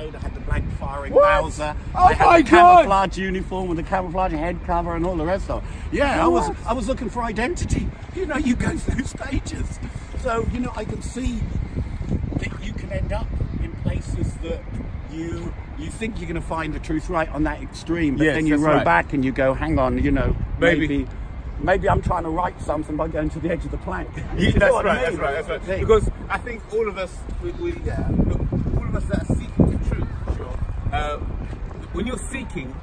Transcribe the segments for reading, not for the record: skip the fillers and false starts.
Hyde, I had the blank firing Mauser, Oh I had my the God! camouflage uniform with the camouflage head cover and all the rest of it. Yeah, I was looking for identity. You know, you go through stages. So, you know, I can see that you can end up in places that you think you're going to find the truth right on that extreme, but then you row back and you go, hang on, you know, maybe I'm trying to write something by going to the edge of the plank. Yeah, that's right. Because I think all of us, all of us that are seeking the truth, when you're seeking,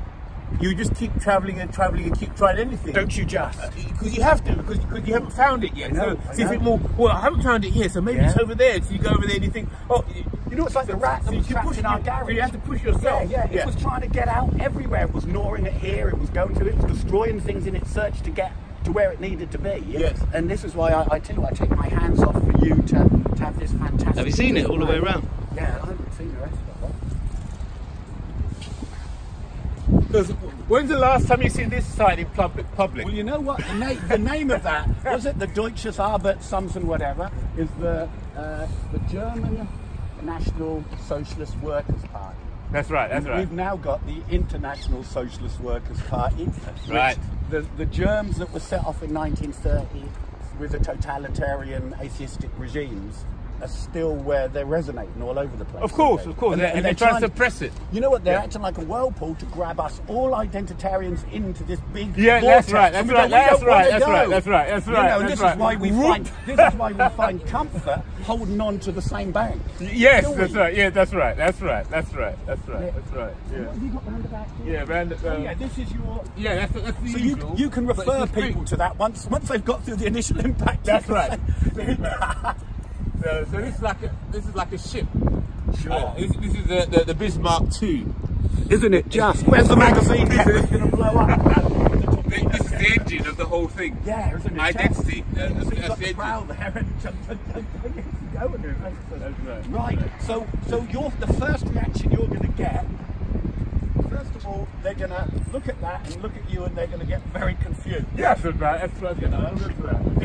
you just keep travelling and travelling and keep trying anything. Don't you just? Because you have to, because you haven't found it yet. I think more, well, I haven't found it here, so maybe it's over there. So you go over there and you think, oh, you know, it's like the rat that was trapped in our garage. So you have to push yourself. Yeah, it was trying to get out everywhere. It was gnawing it here, it was going to it, was destroying things in its search to get to where it needed to be. Yes. And this is why I tell you, I take my hands off for you to have this fantastic... Have you seen it all the way around? Yeah, I haven't seen the rest of it. Because when's the last time you seen this side in public? Well, you know what? The name of that, was it the Deutsches Arbeit something whatever, is the German National Socialist Workers' Party. That's right. We've now got the International Socialist Workers' Party. Right. The germs that were set off in 1930 with the totalitarian atheistic regimes are still where they're resonating all over the place. Of course. And they're trying to suppress it. You know what? They're acting like a whirlpool to grab us all identitarians into this big vortex. That's right. You know, and this is why we find comfort holding on to the same bank. Yes, that's right. Yeah, that's right. Yeah. What have you got round about here? Yeah, this is your... Yeah, that's the so usual. you can refer people to that once they've got through the initial impact. That's right. So this is like a ship. Sure. This is the Bismarck II. Isn't it just? Where's the magazine? It's going to blow up. This is the engine of the whole thing. Yeah, isn't it? Identity. That's the engine. Right. So you're the first reaction you're going to get. First of all, they're going to look at that and look at you, and they're going to get very confused. Yes, that's right. If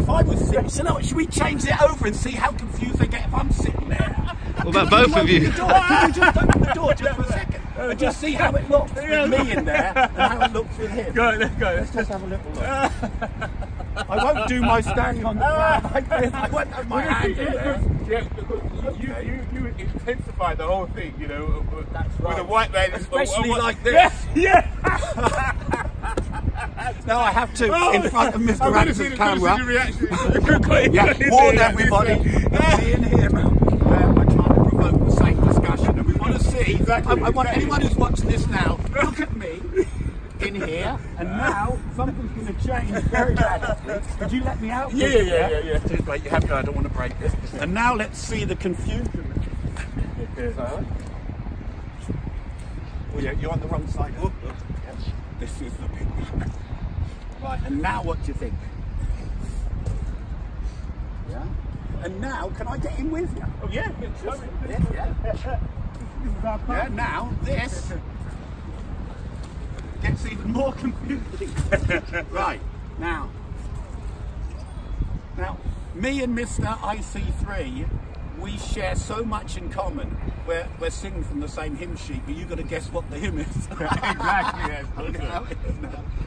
I was sitting, so now should we change it over and see how confused they get if I'm sitting there? What about both of you? Can you just open the door just for a second and just see how it looks with me in there and how it looks with him? Go. Let's just have a little look. I won't do my standing on the ground like this. I won't have my hand in there. Yeah, because you intensify the whole thing, you know. That's right. With a white man, especially like this. Yeah. Now I have to in front of MistaRax's camera. Warn everybody. Me and him are trying to provoke the same discussion, and we want to see. Exactly. I want anyone who's watching this now, look at me in here, and now something's going to change very radically. Could you let me out? Yeah. Just wait, you have to. I don't want to break this. And now let's see the confusion. Oh yeah, you're on the wrong side. Yes. This is the big one. Right, and now what do you think? Yeah? And now, can I get in with you? Oh yeah. Yeah, now this gets even more confusing. Right, now, me and Mr. IC3, we share so much in common. We're singing from the same hymn sheet, but you've got to guess what the hymn is.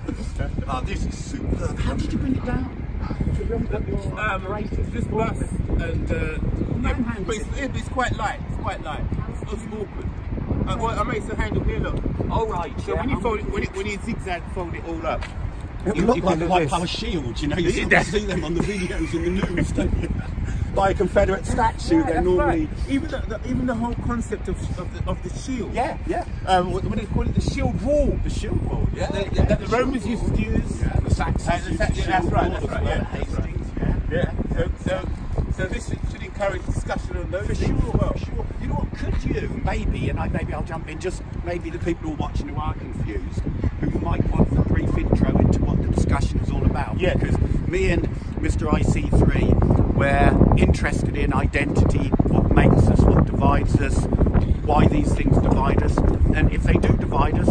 Exactly. Oh, this is superb. How did you bring it down? Just bus and it's quite light. It's awkward. I made some handle here, look. All right. So when you fold it, when you zigzag, fold it all up. It looked like a white power shield, you know. You sort of see them on the videos in the news, don't you? By a Confederate statue, they're normally... Right. Even the whole concept of the shield. Yeah. What do they call it? The shield wall. The shield wall, yeah. That the Romans used to use. Yeah, the Saxons. That's right. Yeah. Hastings, yeah. So this should encourage discussion on those things. Sure. You know what? Could you maybe, and maybe I'll jump in. Just maybe the people who are watching who are confused, who might want a brief intro into what the discussion is all about. Yeah. Because me and Mr. IC3, we're interested in identity, what makes us, what divides us, why these things divide us, and if they do divide us,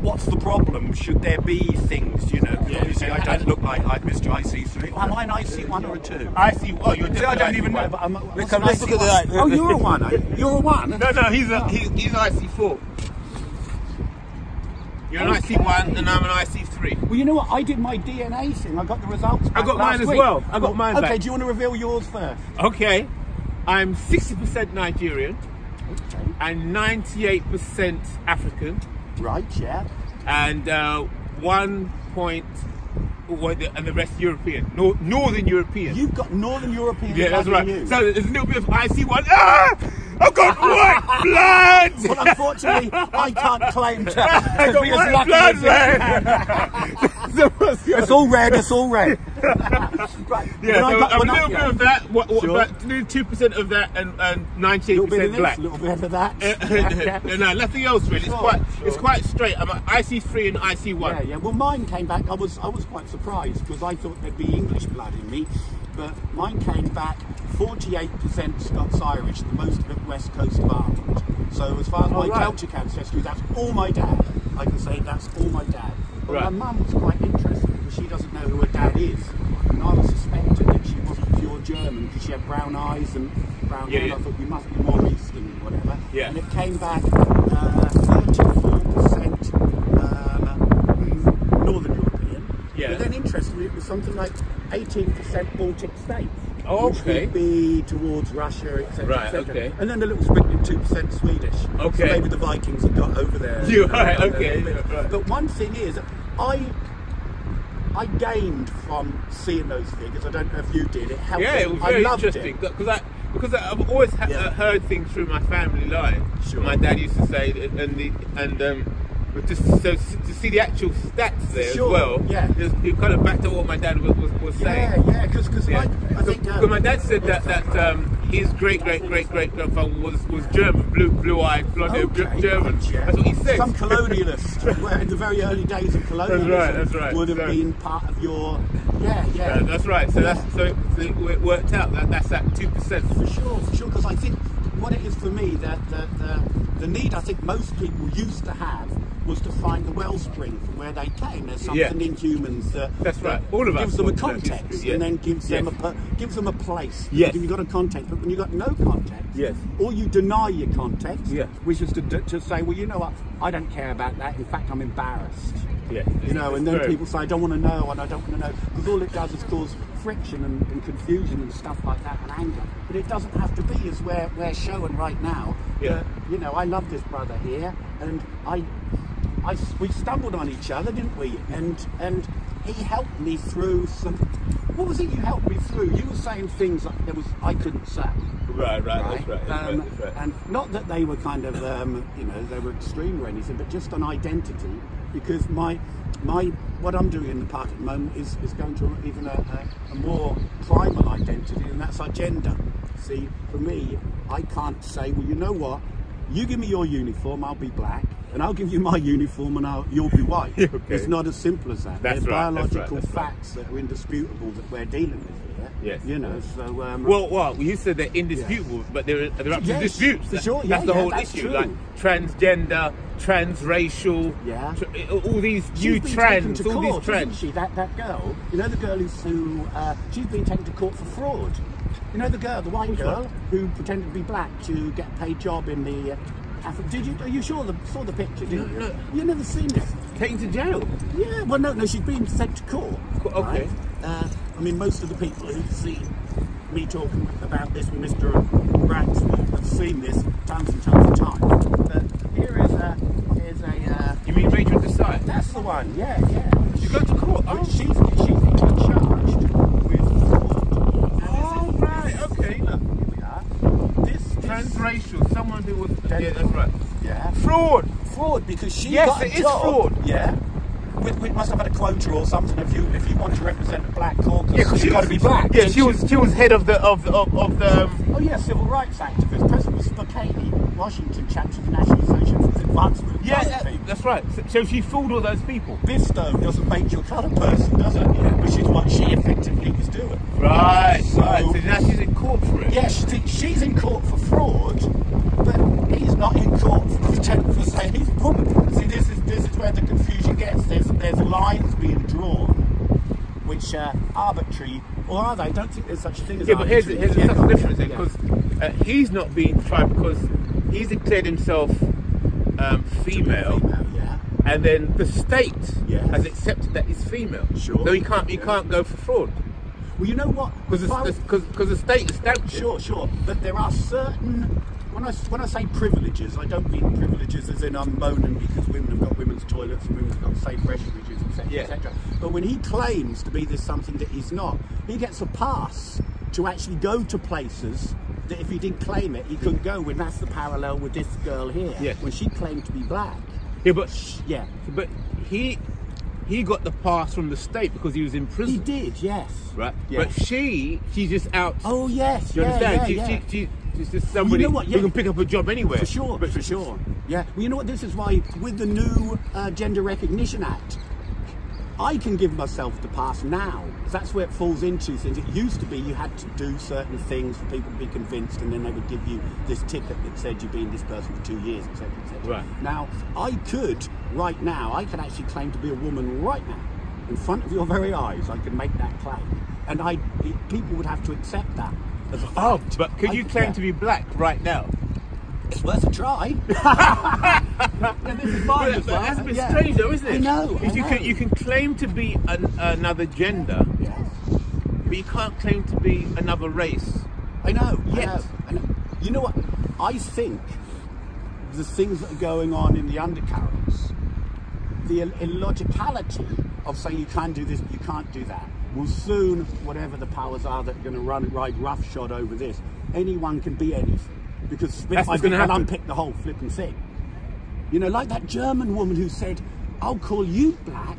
what's the problem? Should there be things, you know? Obviously, I don't look like Mr. IC3. Am I an IC1 or a 2? IC. Oh, you're. See, I don't even know. But I'm. Let's look at that. Oh, you're a 1. You're a 1. No, he's IC4. You're an IC1 and I'm an IC3. Well, you know what? I did my DNA thing. I got the results back I got mine as week. well. I got mine back. Okay, do you want to reveal yours first? Okay. I'm 60% Nigerian and 98% African. Right, yeah. And 1 point, and the rest European. Northern European. You've got Northern European. Yeah, that's right. You. So there's a little bit of IC1. Ah! I've got white blood! Well, unfortunately, I can't claim to be as lucky as you. It's all red, it's all red. Right. Yeah, so a little bit of that, about 2% of that, and 98% black. A little bit of that. No, nothing else really. It's quite straight. I'm an IC3 and IC1. Yeah. Well, mine came back. I was quite surprised because I thought there'd be English blood in me, but mine came back 48% Scots-Irish, the most of it West Coast of Ireland. So as far as my Celtic ancestry, that's all my dad. I can say that's all my dad. But my mum was quite interested because she doesn't know who her dad is. And I was suspected that she wasn't pure German because she had brown eyes and brown hair. I thought you must be more Eastern, whatever. Yeah. And it came back 34% Northern European. Yeah. But then interestingly, it was something like 18% Baltic states. Oh, which would be towards Russia, etc. Right, okay. And then a little sprinkling 2% Swedish. Okay. So maybe the Vikings have got over there. Right, okay. Right. But one thing is, I gained from seeing those figures. I don't know if you did. It helped. Yeah, it was very interesting it. because I've always heard things through my family line. Sure. My dad used to say, but just so to see the actual stats there as well, it kind of backed to what my dad was saying. Yeah, because I think my dad said that his great grandfather was German, blue-eyed, blonde-haired German. That's what he said. Some colonialist, where in the very early days of colonialism, that's right. would have been part of your. That's right. So it worked out. That's that 2%. For sure. Because I think what it is for me that the need I think most people used to have was to find the wellspring from where they came. There's something in humans that's right. All of us gives them a context and then gives them a place. Yes. You've got a context, but when you've got no context, or you deny your context, which is to say, well, you know what, I don't care about that. In fact, I'm embarrassed. Yeah. You know, and then people say, I don't want to know, and I don't want to know, because all it does is cause friction and confusion and stuff like that, and anger. But it doesn't have to be as we're showing right now. Yeah. You know, I love this brother here, and we stumbled on each other, didn't we? And he helped me through some. What was it you helped me through? You were saying things that I couldn't say. Right. That's right. And not that they were kind of they were extreme or anything, but just on identity. Because what I'm doing in the park at the moment is going to even a more primal identity, and that's our gender. See, for me, I can't say, well, you know what? You give me your uniform, I'll be black, and I'll give you my uniform, and you'll be white. Okay. It's not as simple as that. They're biological facts that are indisputable that we're dealing with here. Yes. You know, so. Well, you said they're indisputable, but they're up to disputes. For sure. That's the whole issue. True. Like transgender, transracial, all these new trends, all these trends. She, that girl, you know, the girl who she's been taken to court for fraud. You know the girl, the white girl, who pretended to be black to get a paid job in the. Are you sure saw the picture? Didn't you? You never seen this? Taken to jail? Yeah. Well, no, she's been sent to court. Okay. Right? I mean, most of the people who see me talking about this with MistaRax have seen this tons and tons of times. But here is a. You mean Rachel Decide? That's the one. Yeah. You go to court? Oh, she's been charged with fraud. Oh, right. Okay. Look, here we are. This transracial. Someone who was. Yeah, that's right. Yeah. Fraud because she got got a job. Fraud. Yeah. We must have had a quota or something. If you want to represent a black caucus, because you've got to be black. Yeah, she was head of the. Oh yeah, civil rights activist. President was Spokane, Washington chapter of the Nationalisation for the Advancement of people. That's right. So she fooled all those people. Bisto doesn't make you a colour person, does it? Yeah. Which is what she effectively was doing. Right. So now she's in court for it. Yes, she's in court for fraud, but he's not in court for saying he's a woman. See, this is where the confusion. such arbitrary, or are they? I don't think there's such a thing as but here's arbitrary. the subtle difference then, because he's not being tried because he's declared himself female, yeah. and then the state Yes. has accepted that he's female. Sure. So he can't go for fraud. Well, you know what? Because the state established it. Sure. But there are certain, when I say privileges, I don't mean privileges as in I'm moaning because women have got women's toilets and women have got safe refuges, etc., Yeah. etc. But when he claims to be this something that he's not, he gets a pass to actually go to places that if he didn't claim it, he couldn't go. When that's the parallel with this girl here, Yes. when she claimed to be black. Yeah, but he got the pass from the state because he was in prison. He did, yes. Right. Yes. But she's just out. Oh yes, You understand? yeah. She's just somebody You know what, yeah. who can pick up a job anywhere. For sure. Yeah. Well, you know what? This is why with the new Gender Recognition Act, I can give myself the pass now. That's where it falls into things. It used to be you had to do certain things for people to be convinced, and then they would give you this ticket that said you've been this person for 2 years, etc., etc. Right. Now, I could actually claim to be a woman right now, in front of your very eyes. I could make that claim, and people would have to accept that as a fact. Oh, but could you claim to be black right now? It's worth a try. Yeah, this is mine as well. That's a bit strange, though, isn't it? I know. You can claim to be another gender, Yes. but you can't claim to be another race. I know. Yet. I know. You know what? I think the things that are going on in the undercurrents, the illogicality of saying you can do this, but you can't do that, will soon, whatever the powers are that are going to ride roughshod over this, anyone can be anything. Because That's what's going to happen. unpick the whole flipping thing. You know, like that German woman who said, "I'll call you black.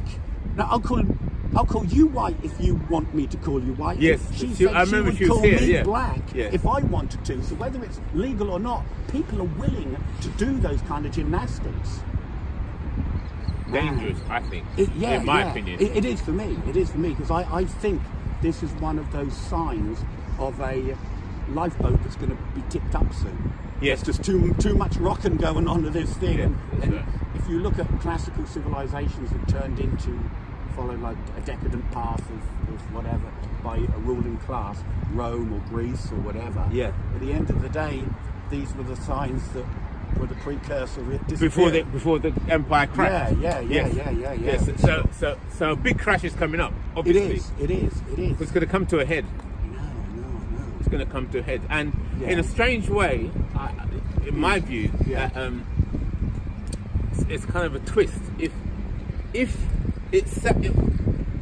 No, I'll call you white if you want me to call you white." Yes, she said I remember she she would was call here, me yeah. black Yeah. if I wanted to. So whether it's legal or not, people are willing to do those kind of gymnastics. Dangerous, I think. In my opinion. It is for me. It is for me because I think this is one of those signs of a lifeboat that's going to be tipped up soon. Yes. There's just too much rocking going on to this thing. Yeah, and right. if you look at classical civilizations that turned into, follow like a decadent path of whatever, by a ruling class, Rome or Greece or whatever, Yeah. at the end of the day, these were the signs that were the precursor of it disappearing. Before the empire crashed. Yeah. Yes. So a big crash is coming up, obviously. It is. It's going to come to a head. No. It's going to come to a head, and Yeah. in a strange way, in my view, Yeah. it's kind of a twist. If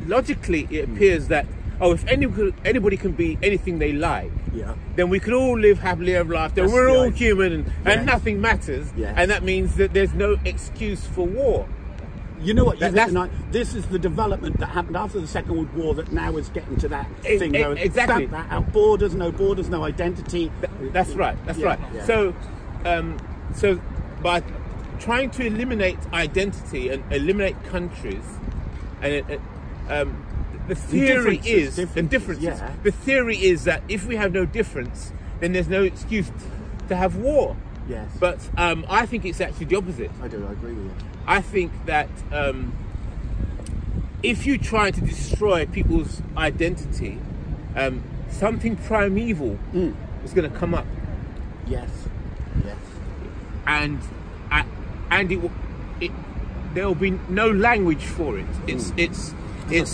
logically it appears that if anybody can be anything they like, Yeah. then we could all live happily ever after. That's We're all right. human, and Yes. nothing matters, Yes. and that means that there's no excuse for war. You know what? This This is the development that happened after the Second World War that now is getting to that thing. Exactly. Stamp that out. Borders, no identity. That's right. That's Yeah, right. yeah. So by trying to eliminate identity and eliminate countries, and the theory is the differences. Yeah. The theory is that if we have no difference, then there's no excuse to have war. Yes. But I think it's actually the opposite. I agree with you. I think that if you try to destroy people's identity, something primeval is going to come up, Yes. and there will be no language for it. It's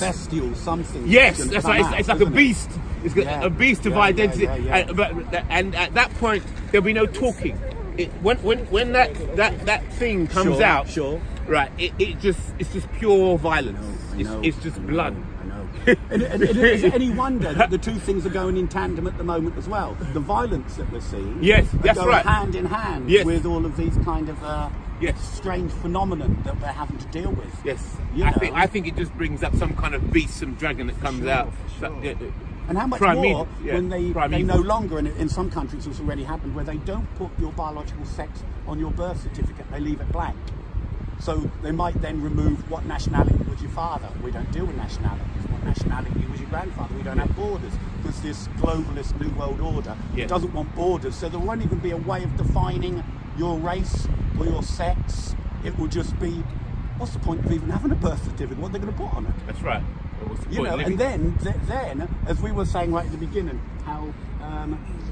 bestial something. Yes, gonna that's come right. out, It's like a isn't it? beast. It's got Yeah. a beast of Yeah, identity, yeah. And at that point there'll be no talking. When that thing comes out, Sure. right? It's just pure violence. I know. It's just blood. I know. and is it any wonder that the two things are going in tandem at the moment as well? The violence that we're seeing, Yes, that's going right. hand in hand Yes. with all of these kind of Yes. strange phenomenon that we're having to deal with. Yes, You I know. think it just brings up some kind of beast, some dragon that comes out. for So, sure. And how much more when they no longer, and in some countries it's already happened, where they don't put your biological sex on your birth certificate, they leave it blank. So they might then remove what nationality was your father. We don't deal with nationalities. What nationality was your grandfather? We don't have borders. Because this globalist New World Order doesn't want borders. So there won't even be a way of defining your race or your sex. It will just be, what's the point of even having a birth certificate? What are they going to put on it? That's right. What's the You point know, in and living? then, as we were saying right at the beginning, how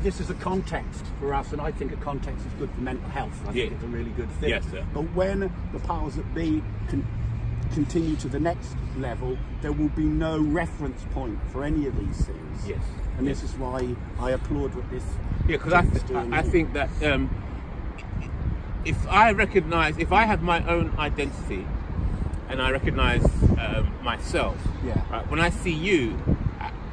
this is a context for us, and I think a context is good for mental health. I think it's a really good thing. Yes, sir. But when the powers that be continue to the next level, there will be no reference point for any of these things. Yes. And this is why I applaud what this. Yeah, because I think that if I have my own identity, and I recognise myself, right, when I see you,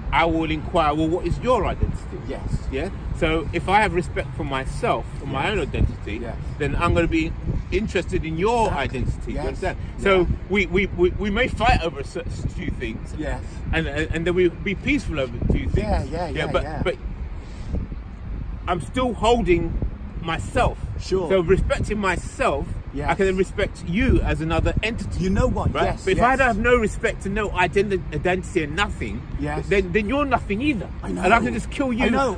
I will inquire, well, what is your identity? Yes. Yeah. So if I have respect for myself, for my own identity, then I'm going to be interested in your identity. You understand? So we may fight over a few things. Yes. And then we'll be peaceful over a few things. But I'm still holding myself. Sure. So respecting myself, I can then respect you as another entity. You know what? Right? Yes. But if I don't have no respect and no identity and nothing, then you're nothing either. I know. And I can just kill you. I know.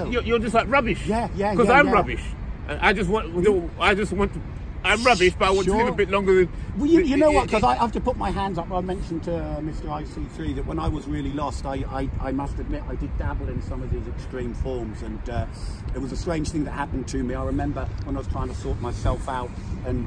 You're just like rubbish. Because I'm rubbish. And I just want to. I'm rubbish, but I want to live a bit longer than. Well, you know what? Because I have to put my hands up. I mentioned to Mr. IC3 that when I was really lost, I must admit I did dabble in some of these extreme forms, and it was a strange thing that happened to me. I remember when I was trying to sort myself out, and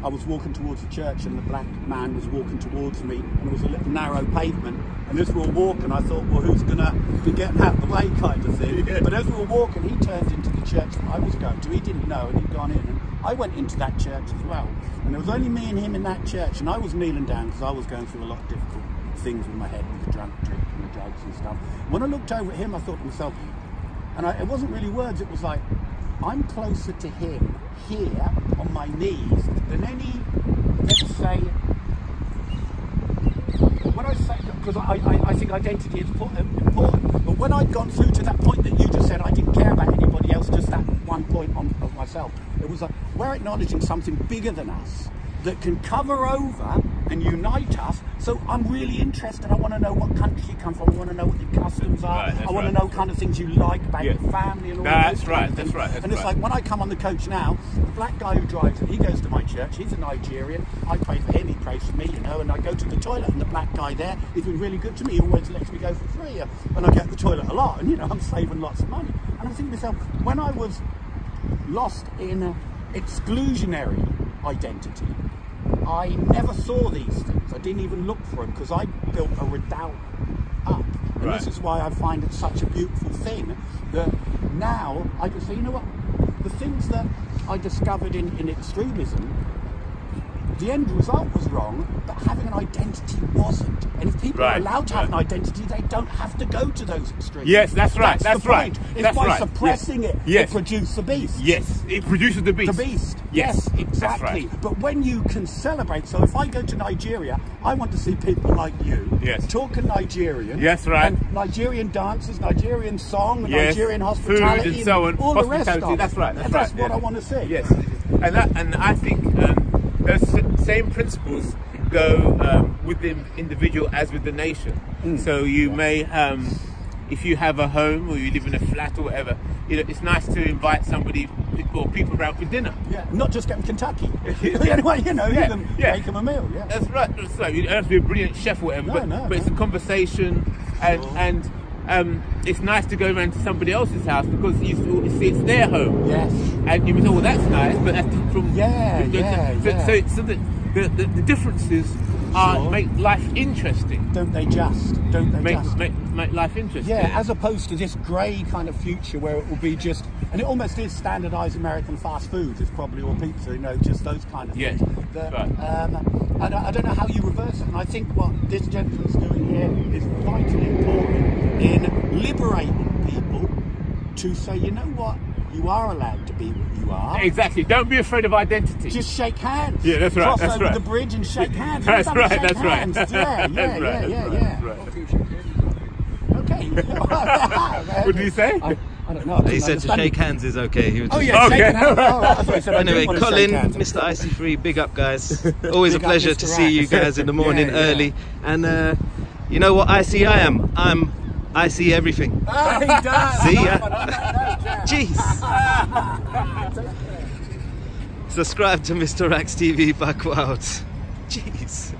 I was walking towards the church, and the black man was walking towards me, and it was a little narrow pavement. And as we were walking, I thought, well, who's going to be getting out of the way, kind of thing. But as we were walking, he turned into the church that I was going to. He didn't know, and he'd gone in. And I went into that church as well. And there was only me and him in that church. And I was kneeling down because I was going through a lot of difficult things with my head, with the drink and the drugs and stuff. When I looked over at him, I thought to myself, and it wasn't really words, it was like, I'm closer to him here on my knees than any, let's say, when I say, because I think identity is important, but when I'd gone through to that point that you just said, I didn't care about anybody else, just that one point of myself, it was like, we're acknowledging something bigger than us that can cover over and unite us. So I'm really interested. I want to know what country you come from. I want to know what your customs are. I want to know kind of things you like about your family and all that. That's right. And it's like when I come on the coach now, the black guy who drives it, he goes to my church. He's a Nigerian. I pray for him. He prays for me, you know. And I go to the toilet, and the black guy there, he's been really good to me. He always lets me go for free. And I get to the toilet a lot, and you know, I'm saving lots of money. And I'm thinking to myself, when I was lost in exclusionary identity, I never saw these things. I didn't even look for them because I built a redoubt up. And this is why I find it such a beautiful thing that now I can say, you know what, the things that I discovered in extremism, the end result was wrong, but having an identity wasn't. And if people are allowed to have an identity, they don't have to go to those extremes. Yes, that's right. That's the point. It's by suppressing it, it produces the beast. Yes, it produces the beast. The beast. Yes, exactly. Right. But when you can celebrate, so if I go to Nigeria, I want to see people like you talking Nigerian. Yes, right. And Nigerian dances, Nigerian song, Nigerian hospitality, food and so on. All the rest of it. That's right. That's what I want to see. Yes, and I think those same principles go with the individual as with the nation. So you may, if you have a home or you live in a flat or whatever, you know, it's nice to invite somebody or people around for dinner. Not just get them Kentucky. Anyway, you know, make them a meal. That's right. So you don't have to be a brilliant chef or whatever, but it's a conversation, and it's nice to go around to somebody else's house because you see it's their home. Yes. And you think, well, that's nice, but that's different from So the differences make life interesting. Don't they just? Make life interesting. As opposed to this grey kind of future where it will be just, and it almost is standardised American fast food. It's probably all pizza, you know, just those kind of things. I don't know how you reverse it, and I think what this gentleman's doing here is vitally important in liberating people to say, you know what, you are allowed to be what you are. Exactly. Don't be afraid of identity. Just shake hands. Yeah, that's right. Cross over the bridge and shake hands. That's right. Okay. What did he say? I don't know. He said to shake hands is okay. He was just shaking hands. Anyway, Colin, Mr. IC3, big up, guys. Always a pleasure to see you guys in the morning early. And you know what I see I am? I see everything. See ya. Jeez. Subscribe to MistaRax TV back out. Jeez.